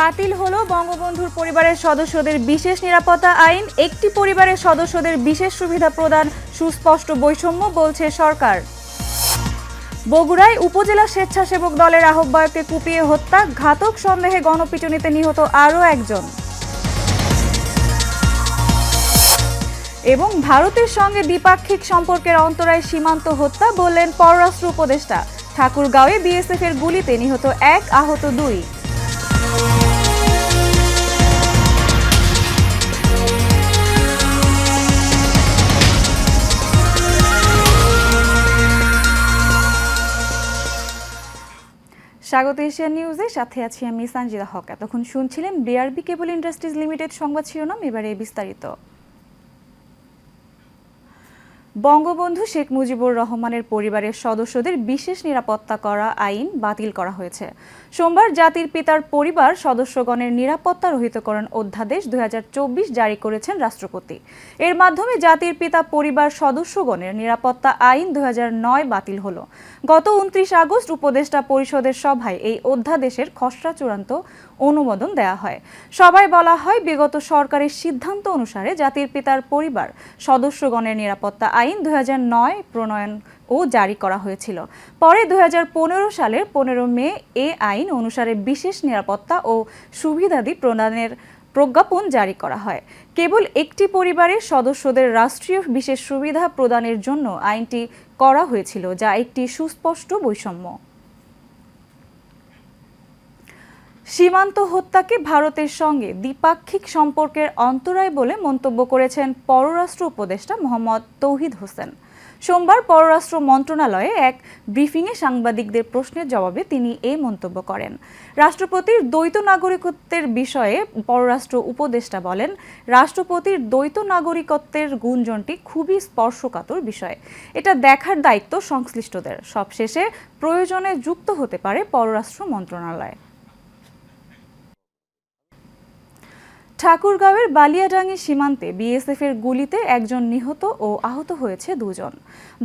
বাতিল হলো বঙ্গবন্ধুর পরিবারের সদস্যদের বিশেষ নিরাপত্তা আইন। একটি পরিবারের সদস্যদের বিশেষ সুবিধা প্রদান সুস্পষ্ট বৈষম্য বলছে সরকার। বগুড়ায় উপজেলা স্বেচ্ছাসেবক দলের আহ্বায়ককে কুপিয়ে হত্যা, ঘাতক সন্দেহে গণপিটুনিতে নিহত আরও একজন। এবং ভারতের সঙ্গে দ্বিপাক্ষিক সম্পর্কের অন্তরায় সীমান্ত হত্যা বললেন পররাষ্ট্র উপদেষ্টা। ঠাকুরগাঁওয়ে বিএসএফ এর গুলিতে নিহত 1, আহত 2। স্বাগত এশিয়া নিউজে, সাথে আছি আমি সানজিদা হক। এতক্ষণ শুনছিলেন বিআরবি কেবল ইন্ডাস্ট্রিজ লিমিটেড সংবাদ শিরোনাম, এবারে বিস্তারিত। বঙ্গবন্ধু শেখ মুজিবুর রহমানের পরিবারের সদস্যদের বিশেষ নিরাপত্তা করা আইন বাতিল করা হয়েছে। সোমবার জাতির পিতার পরিবার সদস্যগণের নিরাপত্তা রহিতকরণ অধ্যাদেশ 2024 জারি করেছেন রাষ্ট্রপতি। এর মাধ্যমে জাতির পিতা পরিবার সদস্যগণের নিরাপত্তা আইন 2009 বাতিল হলো। গত 29 আগস্ট উপদেষ্টা পরিষদের সভায় এই অধ্যাদেশের খসড়া চূড়ান্ত অনুমোদন দেয়া হয়। সভায় বলা হয়, বিগত সরকারের সিদ্ধান্ত অনুসারে জাতির পিতার পরিবার সদস্যগণের নিরাপত্তা আইন 2009 প্রণয়ন ও জারি করা হয়েছিল। পরে 2015 সালের 15 মে এ আইন অনুসারে বিশেষ নিরাপত্তা ও সুবিধাদি প্রদানের প্রজ্ঞাপন জারি করা হয়। কেবল একটি পরিবারের সদস্যদের রাষ্ট্রীয় বিশেষ সুবিধা প্রদানের জন্য আইনটি করা হয়েছিল, যা একটি সুস্পষ্ট বৈষম্য। সীমান্ত হত্যাকে ভারতের সঙ্গে দ্বিপাক্ষিক সম্পর্কের অন্তরায় বলে মন্তব্য করেছেন পররাষ্ট্র উপদেষ্টা মোহাম্মদ তৌহিদ হোসেন। সোমবার পররাষ্ট্র মন্ত্রণালয়ে এক ব্রিফিংয়ে সাংবাদিকদের প্রশ্নের জবাবে তিনি এই মন্তব্য করেন। রাষ্ট্রপতির দ্বৈত নাগরিকত্বের বিষয়ে পররাষ্ট্র উপদেষ্টা বলেন, রাষ্ট্রপতির দ্বৈত নাগরিকত্বের গুঞ্জনটি খুবই স্পর্শকাতর বিষয়। এটা দেখার দায়িত্ব সংশ্লিষ্টদের। সবশেষে প্রয়োজনে যুক্ত হতে পারে পররাষ্ট্র মন্ত্রণালয়। ঠাকুরগাঁওয়ের বালিয়াডাঙ্গি সীমান্তে বিএসএফ এর গুলিতে একজন নিহত ও আহত হয়েছে 2 জন।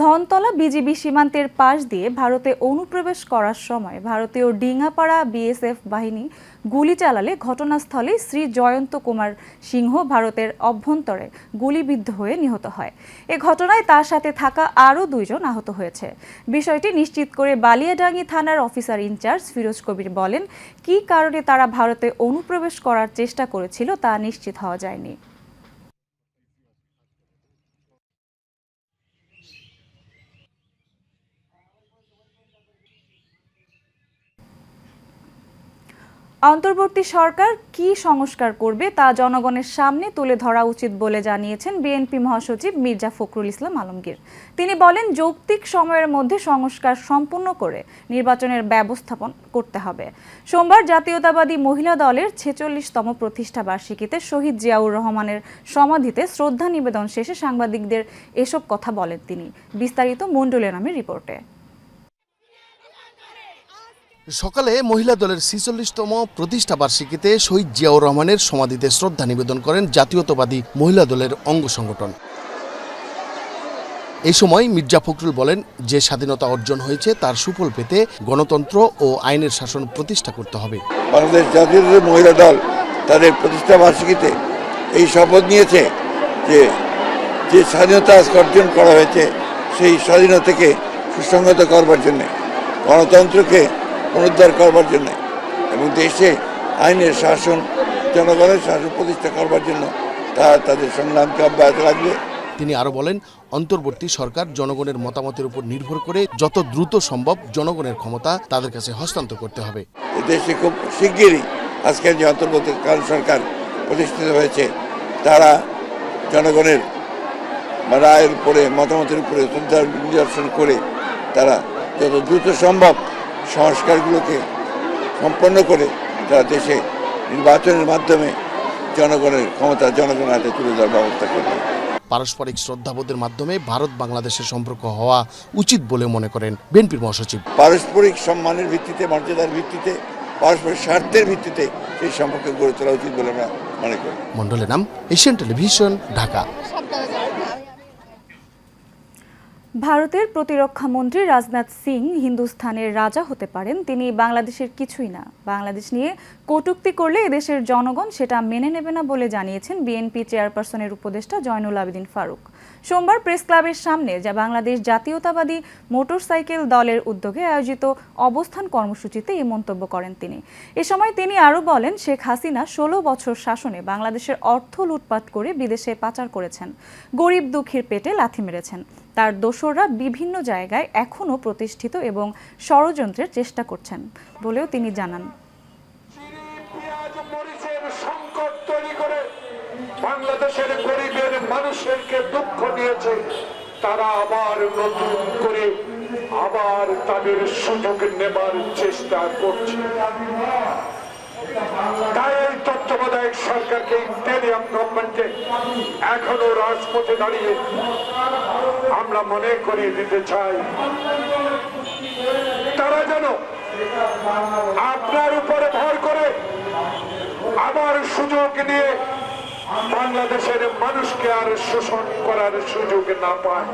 ধনতলা বিজিবি সীমান্তের পাশ দিয়ে ভারতে অনুপ্রবেশ করার সময় ভারতীয় ডিঙ্গাপাড়া বিএসএফ বাহিনী গুলি চালালে ঘটনাস্থলে শ্রী জয়ন্ত কুমার সিংহ ভারতের অভ্যন্তরে গুলিবিদ্ধ হয়ে নিহত হয়। এ ঘটনায় তার সাথে থাকা আরও 2 জন আহত হয়েছে। বিষয়টি নিশ্চিত করে বালিয়াডাঙ্গি থানার অফিসার ইনচার্জ ফিরোজ কবির বলেন, কী কারণে তারা ভারতে অনুপ্রবেশ করার চেষ্টা করেছিল তা নিশ্চিত হওয়া যায়নি। অন্তর্বর্তী সরকার কি সংস্কার করবে তা জনগণের সামনে তুলে ধরা উচিত বলে জানিয়েছেন বিএনপি মহাসচিব মির্জা ফখরুল ইসলাম আলমগীর। তিনি বলেন, যৌক্তিক সময়ের মধ্যে সংস্কার সম্পূর্ণ করে নির্বাচনের ব্যবস্থাপন করতে হবে। সোমবার জাতীয়তাবাদী মহিলা দলের 46তম প্রতিষ্ঠা বার্ষিকীতে শহীদ জিয়াউর রহমানের সমাধিতে শ্রদ্ধা নিবেদন শেষে সাংবাদিকদের এসব কথা বলেন তিনি। বিস্তারিত মণ্ডলের নামের রিপোর্টে। সকালে মহিলা দলের 46তম প্রতিষ্ঠা বার্ষিকীতে শহীদ জিয়াউর রহমানের সমাধিতে শ্রদ্ধা নিবেদন করেন জাতীয়তাবাদী মহিলা দলের অঙ্গ সংগঠন। এই সময় মির্জা ফখরুল বলেন, যে স্বাধীনতা অর্জন হয়েছে তার সুফল পেতে গণতন্ত্র ও আইনের শাসন প্রতিষ্ঠা করতে হবে। বাংলাদেশ জাতীয়তাবাদী মহিলা দল তাদের প্রতিষ্ঠা বার্ষিকীতে এই শপথ নিয়েছে যে স্বাধীনতা অর্জন করা হয়েছে সেই স্বাধীনতাকে সুসংহত করবার জন্য, গণতন্ত্রকে পুনরুদ্ধার করবার জন্য এবং দেশে আইনের শাসন, জনগণের শাসন প্রতিষ্ঠা করবার জন্য তাদের সংগ্রামকে অব্যাহত রাখবে। তিনি আরো বলেন, অন্তর্বর্তী সরকার জনগণের মতামতের উপর নির্ভর করে যত দ্রুত সম্ভব জনগণের ক্ষমতা তাদের কাছে হস্তান্তর করতে হবে। দেশে খুব শিগগিরই আজকের যে অন্তর্বর্তীকালীন সরকার প্রতিষ্ঠিত হয়েছে তারা জনগণের রায়ের উপরে, মতামতের উপরে শ্রদ্ধার নিদর্শন করে তারা যত দ্রুত সম্ভব সংস্কারগুলোকে সম্পন্ন করে তারা দেশে নির্বাচনের মাধ্যমে জনগণের ক্ষমতা জনগণের হাতে তুলে দেওয়ার ব্যবস্থা করবে। পারস্পরিক শ্রদ্ধাবোধের মাধ্যমে ভারত বাংলাদেশের সম্পর্ক হওয়া উচিত বলে মনে করেন বিএনপির মহাসচিব। পারস্পরিক সম্মানের ভিত্তিতে, মর্যাদার ভিত্তিতে, পারস্পরিক স্বার্থের ভিত্তিতে সেই সম্পর্ক গড়ে তোলা উচিত বলে আমরা মনে করি। মণ্ডলের নাম, এশিয়ান টেলিভিশন, ঢাকা। ভারতের প্রতিরক্ষা মন্ত্রী রাজনাথ সিং হিন্দুস্থানের রাজা হতে পারেন, তিনি বাংলাদেশের কিছুই না। বাংলাদেশ নিয়ে কটূক্তি করলে এদেশের জনগণ সেটা মেনে নেবে না বলে জানিয়েছেন বিএনপি চেয়ারপারসনের উপদেষ্টা জয়নুল আবেদিন ফারুক। সোমবার প্রেস ক্লাবের সামনে যা বাংলাদেশ জাতীয়তাবাদী মোটরসাইকেল দলের উদ্যোগে আয়োজিত অবস্থান কর্মসূচিতে এই মন্তব্য করেন তিনি। এ সময় তিনি আরও বলেন, শেখ হাসিনা 16 বছর শাসনে বাংলাদেশের অর্থ লুটপাট করে বিদেশে পাচার করেছেন, গরিব দুঃখীর পেটে লাথি মেরেছেন। তার দোসররা বিভিন্ন জায়গায় এখনও প্রতিষ্ঠিত এবং ষড়যন্ত্রের চেষ্টা করছেন বলেও তিনি জানান। বাংলাদেশের গরিবের মানুষেরকে দুঃখ দিয়েছে, তারা আবার নতুন করে আবার তাদের সুযোগ নেবার চেষ্টা করছে। তাই এই তত্ত্বাবধায়ক সরকারকে, ইন্টেরিয়াম গভর্নমেন্টকে এখনো রাজপথে দাঁড়িয়ে আমরা মনে করিয়ে দিতে চাই, তারা যেন আপনার উপরে ভর করে আবার সুযোগ নিয়ে বাংলাদেশের মানুষকে আর শোষণ করার সুযোগ না পায়।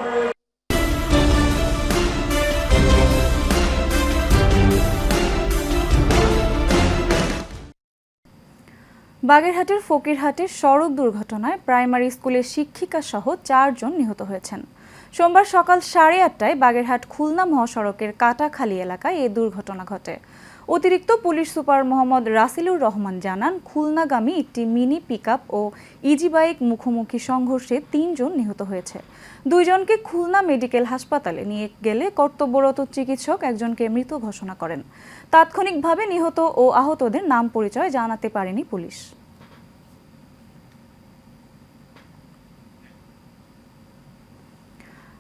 বাগেরহাটের ফকিরহাটে সড়ক দুর্ঘটনায় প্রাইমারি স্কুলের শিক্ষিকা সহ 4 জন নিহত হয়েছেন। সোমবার সকাল 8:30টায় বাগেরহাট খুলনা মহাসড়কের কাটাখালী এলাকায় এই দুর্ঘটনা ঘটে। অতিরিক্ত পুলিশ সুপার মোহাম্মদ রাসিলুর রহমান জানান, খুলনাগামী একটি মিনি পিকআপ ও ইজি বাইক মুখোমুখি সংঘর্ষে 3 জন নিহত হয়েছে। 2 জনকে খুলনা মেডিকেল হাসপাতালে নিয়ে গেলে কর্তব্যরত চিকিৎসক একজনকে মৃত ঘোষণা করেন। তাৎক্ষণিকভাবে নিহত ও আহতদের নাম পরিচয় জানাতে পারেনি পুলিশ।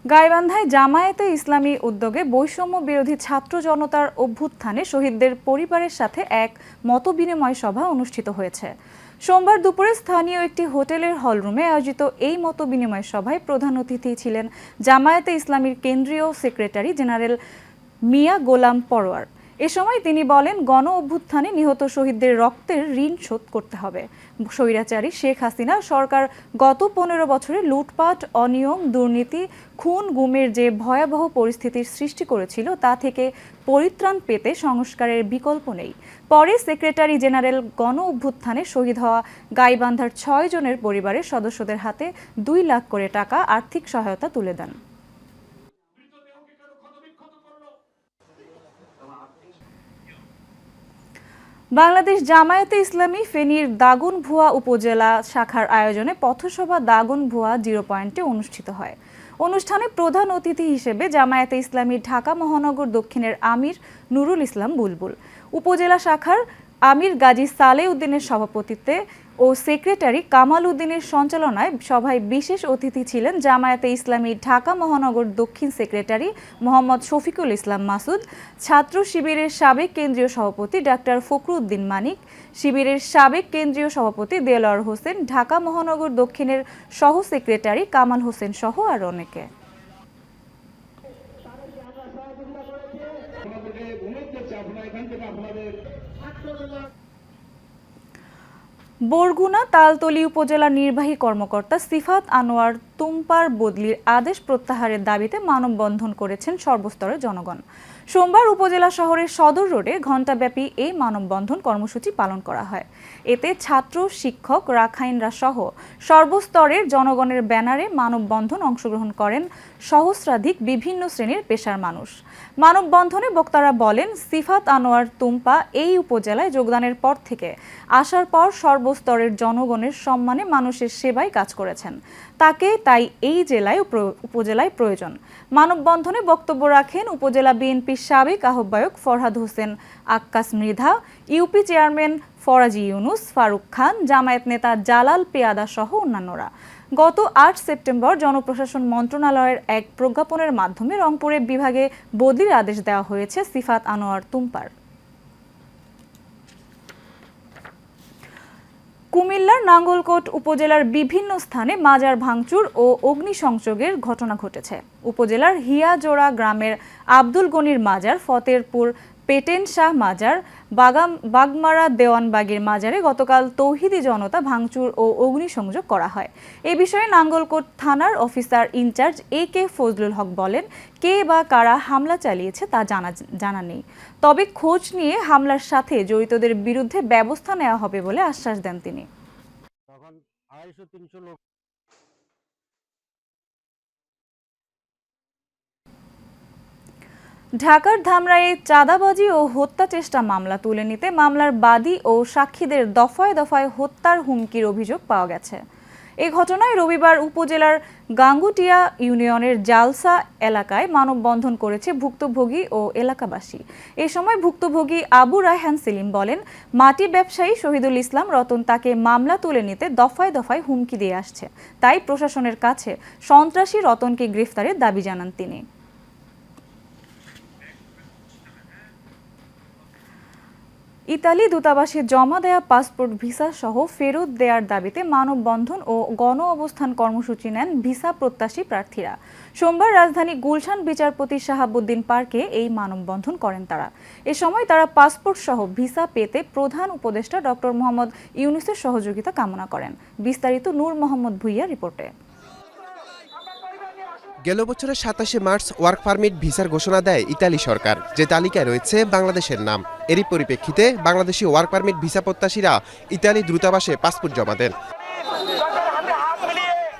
গাইবান্ধায় জামায়াতে ইসলামী উদ্যোগে বৈষম্য বিরোধী ছাত্র জনতার অভ্যুত্থানে শহীদদের পরিবারের সাথে এক মতবিনিময় সভা অনুষ্ঠিত হয়েছে। সোমবার দুপুরে স্থানীয় একটি হোটেলের হলরুমে আয়োজিত এই মতবিনিময় সভায় প্রধান অতিথি ছিলেন জামায়াতে ইসলামীর কেন্দ্রীয় সেক্রেটারি জেনারেল মিয়া গোলাম পরোয়ার। এ সময় তিনি বলেন, গণ অভ্যুত্থানে নিহত শহীদদের রক্তের ঋণ শোধ করতে হবে। স্বৈরাচারী শেখ হাসিনা সরকার গত 15 বছরে লুটপাট, অনিয়ম, দুর্নীতি, খুন গুমের যে ভয়াবহ পরিস্থিতির সৃষ্টি করেছিল তা থেকে পরিত্রাণ পেতে সংস্কারের বিকল্প নেই। পরে সেক্রেটারি জেনারেল গণ অভ্যুত্থানে শহীদ হওয়া গাইবান্ধার 6 জনের পরিবারের সদস্যদের হাতে 2 লাখ করে টাকা আর্থিক সহায়তা তুলে দেন। বাংলাদেশ জামায়াতে ইসলামী ফেনীর দাগনভূঞা উপজেলা শাখার আয়োজনে পথসভা দাগনভূঞা 0 পয়েন্টে অনুষ্ঠিত হয়। অনুষ্ঠানে প্রধান অতিথি হিসেবে জামায়াতে ইসলামী ঢাকা মহানগর দক্ষিণের আমির নুরুল ইসলাম বুলবুল, উপজেলা শাখার আমির গাজী সালে উদ্দিনের সভাপতিত্বে ও সেক্রেটারি কামাল উদ্দিনের সঞ্চালনায় সভায় বিশেষ অতিথি ছিলেন জামায়াতে ইসলামী ঢাকা মহানগর দক্ষিণ সেক্রেটারি মোহাম্মদ শফিকুল ইসলাম মাসুদ, ছাত্র শিবিরের সাবেক কেন্দ্রীয় সভাপতি ডাক্তার ফখরুদ্দিন মানিক, শিবিরের সাবেক কেন্দ্রীয় সভাপতি দেলোয়ার হোসেন, ঢাকা মহানগর দক্ষিণের সহ সেক্রেটারি কামাল হোসেন সহ আর অনেকে। বরগুনা তালতলী উপজেলা নির্বাহী কর্মকর্তা সিফাত আনোয়ার তুম্পার বদলির আদেশ প্রত্যাহারের দাবিতে মানববন্ধন করেছেন সর্বস্তরের জনগণ। সোমবার উপজেলা শহরের সদর রোডে ঘণ্টাব্যাপী এই মানববন্ধন কর্মসূচি পালন করা হয়। এতে ছাত্র, শিক্ষক, রাখাইনরা সহ সর্বস্তরের জনগণের ব্যানারে মানববন্ধন অংশগ্রহণ করেন সহস্রাধিক বিভিন্ন শ্রেণীর পেশার মানুষ। মানববন্ধনে বক্তারা বলেন, সিফাত আনোয়ার তুম্পা এই উপজেলায় যোগদানের পর থেকে আসার পর সর্বস্তরের জনগণের সম্মানে মানুষের সেবায় কাজ করেছেন। তাকে তাই এই জেলায় উপজেলায় প্রয়োজন। মানববন্ধনে বক্তব্য রাখেন উপজেলা বিএনপির সাবেক আহ্বায়ক ফরহাদ হোসেন আক্কাস মৃধা, ইউপি চেয়ারম্যান ফরাজি ইউনুস, ফারুক খান, জামায়াত নেতা জালাল পেয়াদা সহ অন্যান্যরা। গত 8 সেপ্টেম্বর জনপ্রশাসন মন্ত্রণালয়ের এক প্রজ্ঞাপনের মাধ্যমে রংপুরে বিভাগে বদলির আদেশ দেওয়া হয়েছে সিফাত আনোয়ার তুম্পার। কুমিল্লার নাঙ্গলকোট উপজেলার বিভিন্ন স্থানে মাজার ভাঙচুর ও অগ্নিসংযোগের ঘটনা ঘটেছে। উপজেলার হিয়াজোড়া গ্রামের আব্দুল গনির মাজার, ফতেরপুর পেটেন শাহ মাজার, বাগমারা দেওয়ানবাগির মাজারে গতকাল তৌহিদি জনতা ভাঙচুর ও অগ্নিসংযোগ করা হয়। এ বিষয়ে নাঙ্গলকোট থানার অফিসার ইনচার্জ AK ফজলুল হক বলেন, কে বা কারা হামলা চালিয়েছে তা জানা নেই, তবে খোঁজ নিয়ে হামলার সাথে জড়িতদের বিরুদ্ধে ব্যবস্থা নেওয়া হবে বলে আশ্বাস দেন তিনি। ঢাকার ধামরাইয়ে চাঁদাবাজি ও হত্যা চেষ্টা মামলা তুলে নিতে মামলার বাদী ও সাক্ষীদের দফায় দফায় হত্যার হুমকির অভিযোগ পাওয়া গেছে। এ ঘটনায় রবিবার উপজেলার গাঙ্গুটিয়া ইউনিয়নের জালসা এলাকায় মানববন্ধন করেছে ভুক্তভোগী ও এলাকাবাসী। এ সময় ভুক্তভোগী আবু রায়হান সেলিম বলেন, মাটি ব্যবসায়ী শহীদুল ইসলাম রতন তাকে মামলা তুলে নিতে দফায় দফায় হুমকি দিয়ে আসছে, তাই প্রশাসনের কাছে সন্ত্রাসী রতনকে গ্রেফতারের দাবি জানান তিনি। ইতালি দূতাবাসে জমা দেয়া পাসপোর্ট ভিসা সহ ফেরত দেওয়ার দাবিতে মানববন্ধন ও গণ অবস্থান কর্মসূচি নেন ভিসা প্রত্যাশী প্রার্থীরা। সোমবার রাজধানী গুলশান বিচারপতি শাহাবুদ্দিন পার্কে এই মানববন্ধন করেন তারা। এ সময় তারা পাসপোর্ট সহ ভিসা পেতে প্রধান উপদেষ্টা ডক্টর মোহাম্মদ ইউনূসের সহযোগিতা কামনা করেন। বিস্তারিত নূর মোহাম্মদ ভুইয়া রিপোর্টে। গেল বছরের ২৭ মার্চ ওয়ার্ক পারমিট ভিসার ঘোষণা দেয় ইতালি সরকার, যে তালিকায় রয়েছে বাংলাদেশের নাম। এরই পরিপ্রেক্ষিতে বাংলাদেশি ওয়ার্ক পারমিট ভিসা প্রত্যাশীরা ইতালি দূতাবাসে পাসপোর্ট জমা দেন।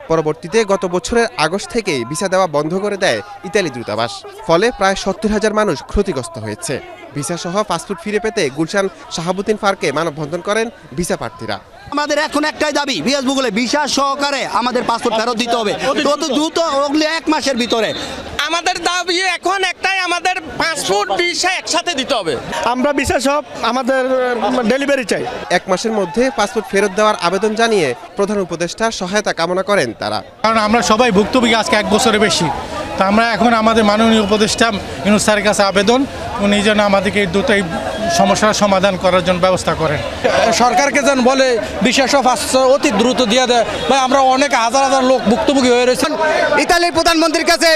পরবর্তীতে গত বছরের আগস্ট থেকেই ভিসা দেওয়া বন্ধ করে দেয় ইতালি দূতাবাস, ফলে প্রায় ৭০,০০০ মানুষ ক্ষতিগ্রস্ত হয়েছে। ভিসা সহ পাসপোর্ট ফিরে পেতে গুলশান শাহাবুদ্দিন পার্কে মানববন্ধন করেন ভিসা প্রার্থীরা। আমাদের এখন একটাই দাবি, ফেসবুকে ভিসা সহকারে আমাদের পাসপোর্ট ফেরত দিতে হবে, তত দ্রুত ওগুলি 1 মাসের ভিতরে। আমাদের দাবি এখন একটাই, আমাদের পাসপোর্ট ভিসা একসাথে দিতে হবে। আমরা ভিসা সব আমাদের ডেলিভারি চাই। 1 মাসের মধ্যে পাসপোর্ট ফেরত দেওয়ার আবেদন জানিয়ে প্রধান উপদেষ্টার সহায়তা কামনা করেন তারা। কারণ আমরা সবাই ভুক্তভোগী আজকে 1 বছরের বেশি, তো আমরা এখন আমাদের মাননীয় উপদেষ্টা ইউনূস স্যারের কাছে আবেদন, উনি যেন আমাদেরকে দ্রুত এই সমস্যার সমাধান করার জন্য ব্যবস্থা করেন। সরকারকে যেন বলে বিশেষ অতি দ্রুত দিয়ে দেয়, ভাই আমরা অনেক হাজার হাজার লোক ভুক্তভোগী হয়ে রয়েছেন। ইতালির প্রধানমন্ত্রীর কাছে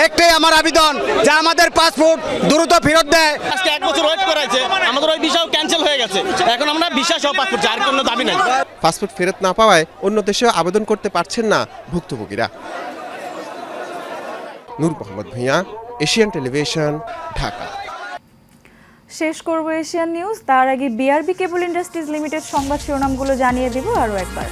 একটাই আমার আবেদন, যে আমাদের পাসপোর্ট দ্রুত ফেরত দেয়। আজকে 1 বছর ওয়েট করাইছে, আমাদের ওই ভিসাও ক্যান্সেল হয়ে গেছে, এখন আমরা ভিসা সহ পাসপোর্ট চাই, আর কোনো দাবি নাই। পাসপোর্ট ফেরত না পাওয়ায় অন্য দেশেও আবেদন করতে পারছেন না ভুক্তভোগীরা। নূর মোহাম্মদ ভুঁইয়া, এশিয়ান টেলিভিশন, ঢাকা। শেষ করব এশিয়ান নিউজ, তার আগে BRB কেবল ইন্ডাস্ট্রিজ লিমিটেড সংবাদ শিরোনামগুলো জানিয়ে দেব আরও একবার।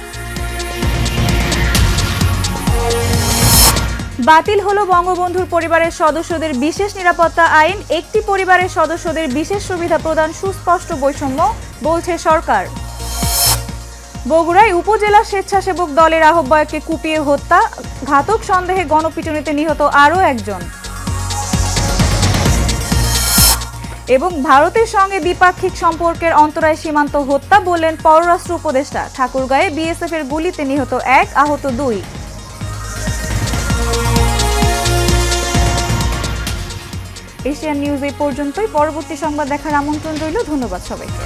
বাতিল হলো বঙ্গবন্ধুর পরিবারের সদস্যদের বিশেষ নিরাপত্তা আইন, একটি পরিবারের সদস্যদের বিশেষ সুবিধা প্রদান সুস্পষ্ট বৈষম্য, বলছে সরকার। বগুড়ায় উপজেলা স্বেচ্ছাসেবক দলের আহ্বায়ককে কুপিয়ে হত্যা, ঘাতক সন্দেহে গণপিটুনিতে নিহত আরও একজন। এবং ভারতের সঙ্গে দ্বিপাক্ষিক সম্পর্কের অন্তরায় সীমান্ত হত্যা, বললেন পররাষ্ট্র উপদেষ্টা। ঠাকুরগাঁয়ে BSF এর গুলিতে নিহত 1, আহত 2। এশিয়ান নিউজ এই পর্যন্তই। পরবর্তী সংবাদ দেখার আমন্ত্রণ রইল। ধন্যবাদ সবাইকে।